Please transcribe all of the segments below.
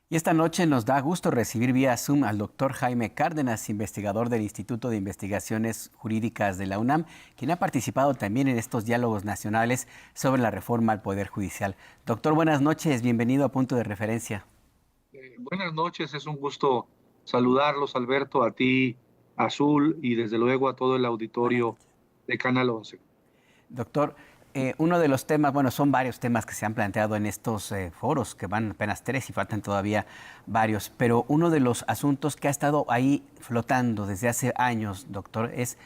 Y esta noche nos da gusto recibir vía Zoom al doctor Jaime Cárdenas, investigador del Instituto de Investigaciones Jurídicas de la UNAM, quien ha participado también en estos diálogos nacionales sobre la reforma al Poder Judicial. Doctor, buenas noches, bienvenido a Punto de Referencia. Buenas noches, es un gusto saludarlos, Alberto, a ti, Azul, y desde luego a todo el Buenas auditorio noches. de Canal 11. Doctor, uno de los temas, bueno, son varios temas que se han planteado en estos foros, que van apenas tres y faltan todavía varios, pero uno de los asuntos que ha estado ahí flotando desde hace años, doctor, es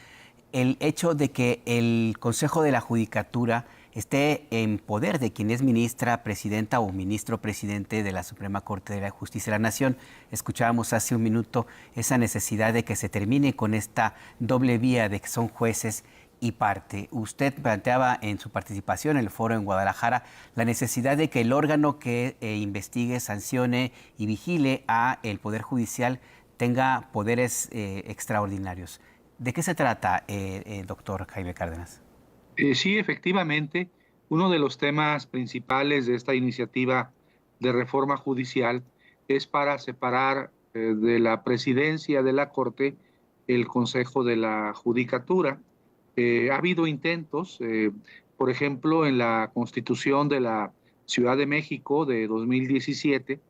el hecho de que el Consejo de la Judicatura esté en poder de quien es ministra, presidenta o ministro presidente de la Suprema Corte de la Justicia de la Nación. Escuchábamos hace un minuto esa necesidad de que se termine con esta doble vía de que son jueces y parte. Usted planteaba en su participación en el foro en Guadalajara la necesidad de que el órgano que investigue, sancione y vigile a el Poder Judicial tenga poderes extraordinarios. ¿De qué se trata, doctor Jaime Cárdenas? Sí, efectivamente, uno de los temas principales de esta iniciativa de reforma judicial es para separar de la presidencia de la Corte el Consejo de la Judicatura. Ha habido intentos, por ejemplo, en la Constitución de la Ciudad de México de 2017,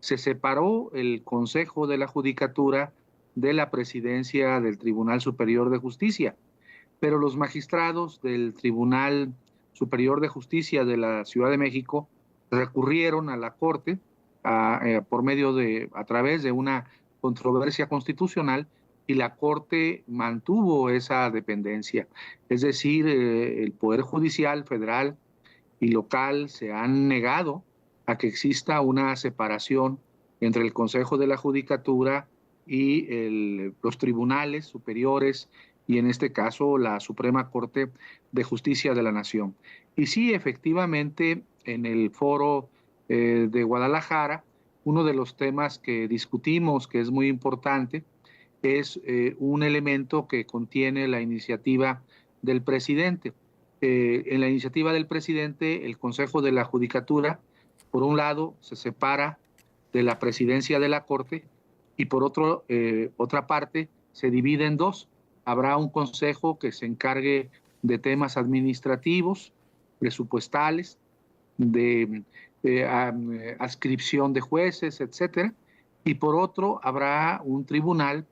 se separó el Consejo de la Judicatura de la presidencia del Tribunal Superior de Justicia, pero los magistrados del Tribunal Superior de Justicia de la Ciudad de México recurrieron a la Corte a través de una controversia constitucional, y la Corte mantuvo esa dependencia. Es decir, el Poder Judicial federal y local se han negado a que exista una separación entre el Consejo de la Judicatura y los tribunales superiores, y en este caso la Suprema Corte de Justicia de la Nación. Y sí, efectivamente, en el foro de Guadalajara, uno de los temas que discutimos, que es muy importante, es un elemento que contiene la iniciativa del presidente. En la iniciativa del presidente, el Consejo de la Judicatura, por un lado, se separa de la presidencia de la Corte, y por otra parte, se divide en dos. Habrá un consejo que se encargue de temas administrativos, presupuestales, de adscripción de jueces, etcétera. Y por otro, habrá un tribunal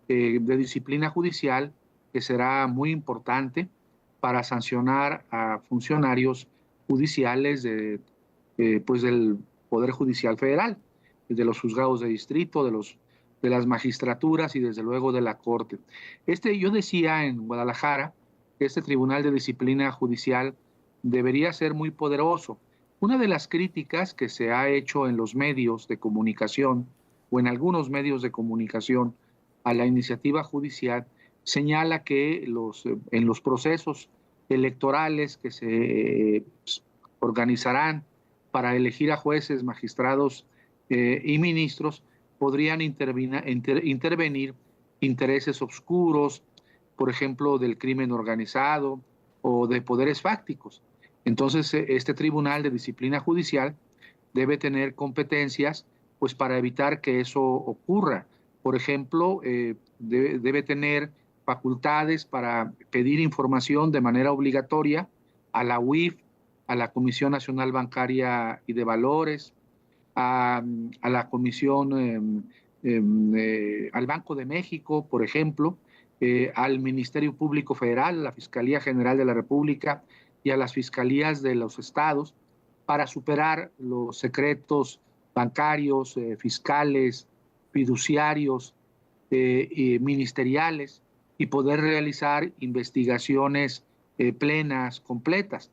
de disciplina judicial que será muy importante para sancionar a funcionarios judiciales pues del Poder Judicial Federal, de los juzgados de distrito, de las magistraturas y desde luego de la Corte. Yo decía en Guadalajara que este Tribunal de Disciplina Judicial debería ser muy poderoso. Una de las críticas que se ha hecho en los medios de comunicación, o en algunos medios de comunicación, a la iniciativa judicial, señala que en los procesos electorales que se organizarán para elegir a jueces, magistrados y ministros, podrían intervenir intereses oscuros, por ejemplo, del crimen organizado o de poderes fácticos. Entonces, este Tribunal de Disciplina Judicial debe tener competencias, pues, para evitar que eso ocurra. Por ejemplo, debe tener facultades para pedir información de manera obligatoria a la UIF, a la Comisión Nacional Bancaria y de Valores, a la Comisión, al Banco de México, por ejemplo, al Ministerio Público Federal, a la Fiscalía General de la República y a las fiscalías de los estados, para superar los secretos bancarios, fiscales, fiduciarios y ministeriales, y poder realizar investigaciones plenas, completas.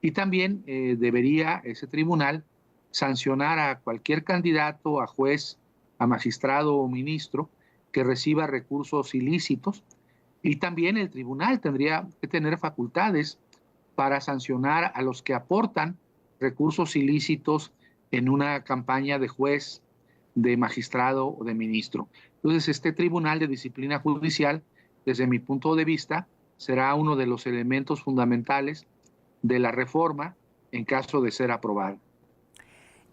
Y también debería ese tribunal sancionar a cualquier candidato a juez, a magistrado o ministro que reciba recursos ilícitos, y también el tribunal tendría que tener facultades para sancionar a los que aportan recursos ilícitos en una campaña de juez, de magistrado o de ministro. Entonces, este Tribunal de Disciplina Judicial, desde mi punto de vista, será uno de los elementos fundamentales de la reforma en caso de ser aprobada.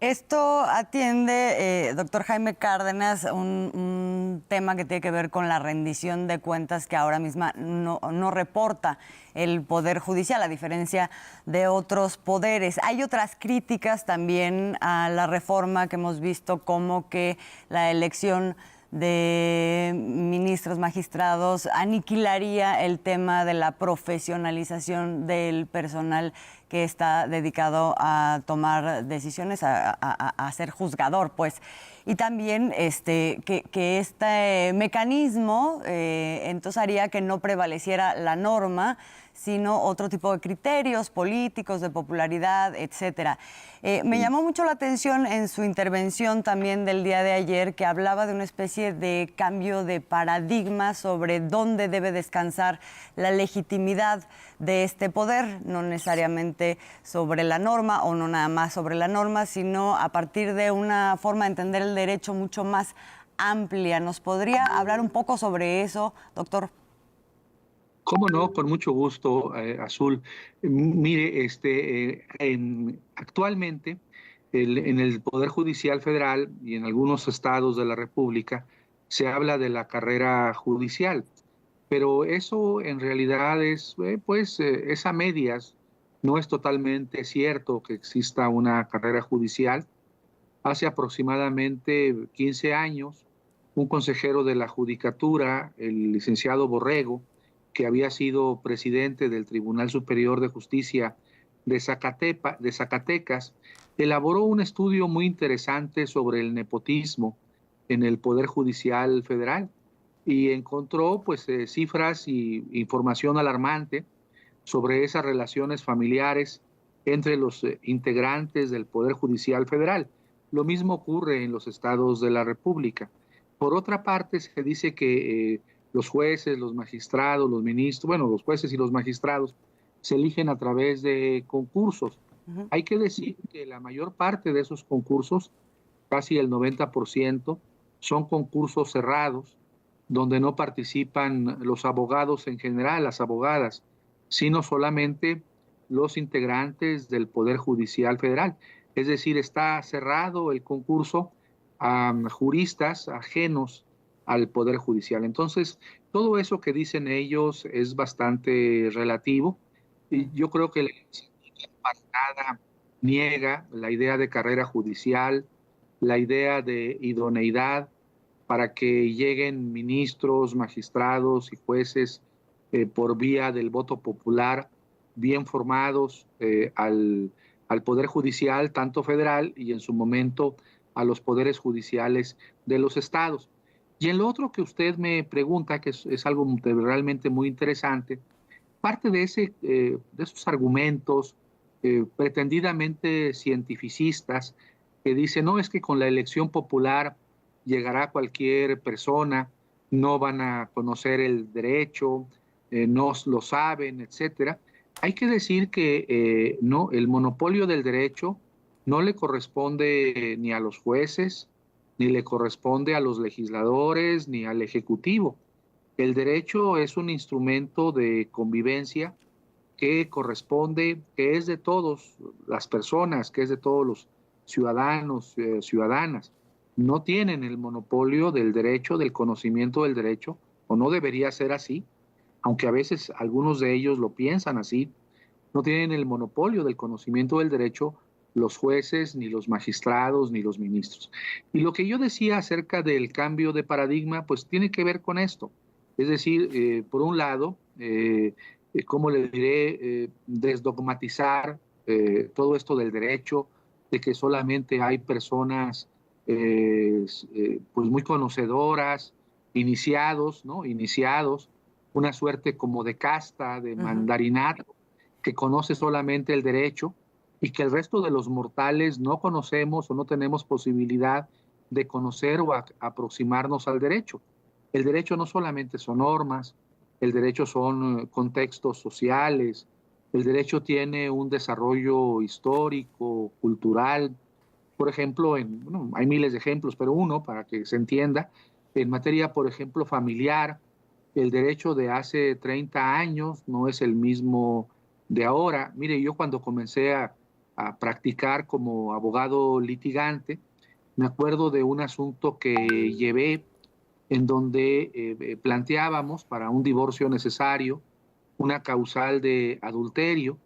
Esto atiende, doctor Jaime Cárdenas, un tema que tiene que ver con la rendición de cuentas que ahora misma no reporta el Poder Judicial, a diferencia de otros poderes. Hay otras críticas también a la reforma que hemos visto, como que la elección de ministros, magistrados, aniquilaría el tema de la profesionalización del personal que está dedicado a tomar decisiones, a ser juzgador, pues. Y también que este mecanismo entonces haría que no prevaleciera la norma, sino otro tipo de criterios políticos, de popularidad, etcétera. Me llamó mucho la atención en su intervención también del día de ayer, que hablaba de una especie de cambio de paradigma sobre dónde debe descansar la legitimidad de este poder, no necesariamente sobre la norma o no nada más sobre la norma, sino a partir de una forma de entender el derecho mucho más amplia. ¿Nos podría hablar un poco sobre eso, doctor? ¿Cómo no? Con mucho gusto, Azul. Mire, actualmente en el Poder Judicial Federal y en algunos estados de la República se habla de la carrera judicial, pero eso en realidad es a medias. No es totalmente cierto que exista una carrera judicial. Hace aproximadamente 15 años, un consejero de la Judicatura, el licenciado Borrego, que había sido presidente del Tribunal Superior de Justicia de Zacatecas, elaboró un estudio muy interesante sobre el nepotismo en el Poder Judicial Federal y encontró cifras y información alarmante sobre esas relaciones familiares entre los integrantes del Poder Judicial Federal. Lo mismo ocurre en los estados de la República. Por otra parte, se dice que los jueces, los magistrados, los ministros, bueno, los jueces y los magistrados se eligen a través de concursos. Hay que decir que la mayor parte de esos concursos, casi el 90%, son concursos cerrados, donde no participan los abogados en general, las abogadas, sino solamente los integrantes del Poder Judicial Federal. Es decir, está cerrado el concurso a juristas ajenos al Poder Judicial. Entonces, todo eso que dicen ellos es bastante relativo. Y yo creo que la iniciativa pasada niega la idea de carrera judicial, la idea de idoneidad para que lleguen ministros, magistrados y jueces por vía del voto popular, bien formados al Poder Judicial, tanto federal y en su momento a los poderes judiciales de los estados. Y en lo otro que usted me pregunta, que es algo realmente muy interesante, parte de esos argumentos pretendidamente cientificistas que dicen, no, es que con la elección popular llegará cualquier persona, no van a conocer el derecho, no lo saben, etcétera. Hay que decir que no, el monopolio del derecho no le corresponde ni a los jueces, ni le corresponde a los legisladores, ni al Ejecutivo. El derecho es un instrumento de convivencia que corresponde, que es de todas las personas, que es de todos los ciudadanos, ciudadanas. No tienen el monopolio del derecho, del conocimiento del derecho, o no debería ser así, aunque a veces algunos de ellos lo piensan así. No tienen el monopolio del conocimiento del derecho los jueces, ni los magistrados, ni los ministros. Y lo que yo decía acerca del cambio de paradigma, pues tiene que ver con esto. Es decir, por un lado, ¿cómo le diré? Desdogmatizar todo esto del derecho, de que solamente hay personas pues muy conocedoras, iniciados, ¿no? Iniciados, una suerte como de casta, de mandarinato, que conoce solamente el derecho y que el resto de los mortales no conocemos o no tenemos posibilidad de conocer o aproximarnos al derecho. El derecho no solamente son normas, el derecho son contextos sociales, el derecho tiene un desarrollo histórico, cultural. Por ejemplo, bueno, hay miles de ejemplos, pero uno, para que se entienda, en materia, por ejemplo, familiar, el derecho de hace 30 años no es el mismo de ahora. Mire, yo cuando comencé a a practicar como abogado litigante, me acuerdo de un asunto que llevé en donde planteábamos para un divorcio necesario una causal de adulterio,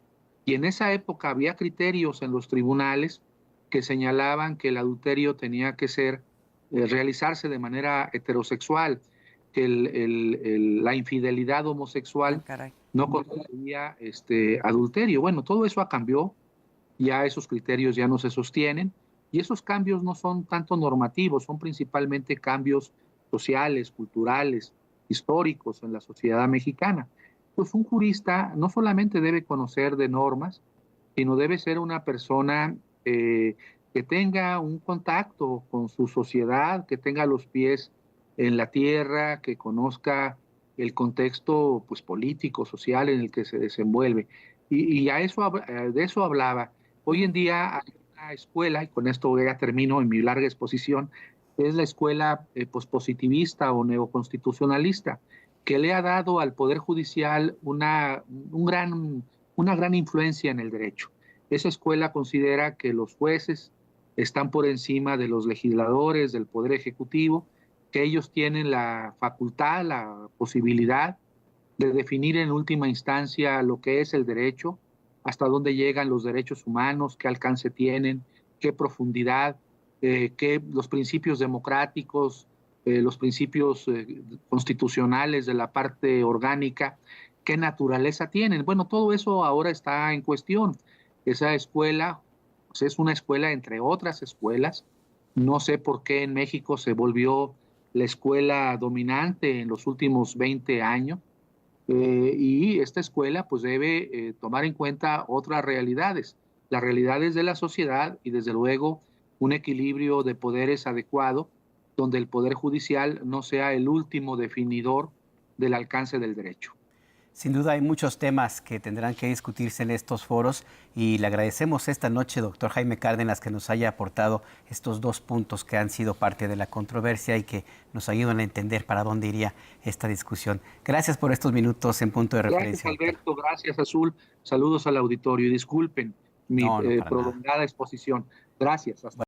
y en esa época había criterios en los tribunales que señalaban que el adulterio tenía que realizarse de manera heterosexual, que la infidelidad homosexual no constituía adulterio. Bueno, todo eso cambió, ya esos criterios ya no se sostienen, y esos cambios no son tanto normativos, son principalmente cambios sociales, culturales, históricos en la sociedad mexicana. Pues un jurista no solamente debe conocer de normas, sino debe ser una persona que tenga un contacto con su sociedad, que tenga los pies en la tierra, que conozca el contexto pues, político, social en el que se desenvuelve. Y de eso hablaba. Hoy en día hay una escuela, y con esto ya termino en mi larga exposición, es la escuela pospositivista o neoconstitucionalista, que le ha dado al Poder Judicial una gran influencia en el derecho. Esa escuela considera que los jueces están por encima de los legisladores, del Poder Ejecutivo, que ellos tienen la facultad, la posibilidad de definir en última instancia lo que es el derecho, hasta dónde llegan los derechos humanos, qué alcance tienen, qué profundidad, los principios democráticos, los principios constitucionales de la parte orgánica, qué naturaleza tienen. Bueno, todo eso ahora está en cuestión. Esa escuela pues, es una escuela entre otras escuelas. No sé por qué en México se volvió la escuela dominante en los últimos 20 años. Y esta escuela pues debe tomar en cuenta otras realidades, las realidades de la sociedad y desde luego un equilibrio de poderes adecuado, donde el Poder Judicial no sea el último definidor del alcance del derecho. Sin duda hay muchos temas que tendrán que discutirse en estos foros y le agradecemos esta noche, doctor Jaime Cárdenas, que nos haya aportado estos dos puntos que han sido parte de la controversia y que nos ayudan a entender para dónde iría esta discusión. Gracias por estos minutos en Punto de Referencia. Gracias, Alberto. Gracias, Azul. Saludos al auditorio y disculpen mi prolongada exposición. Gracias. Hasta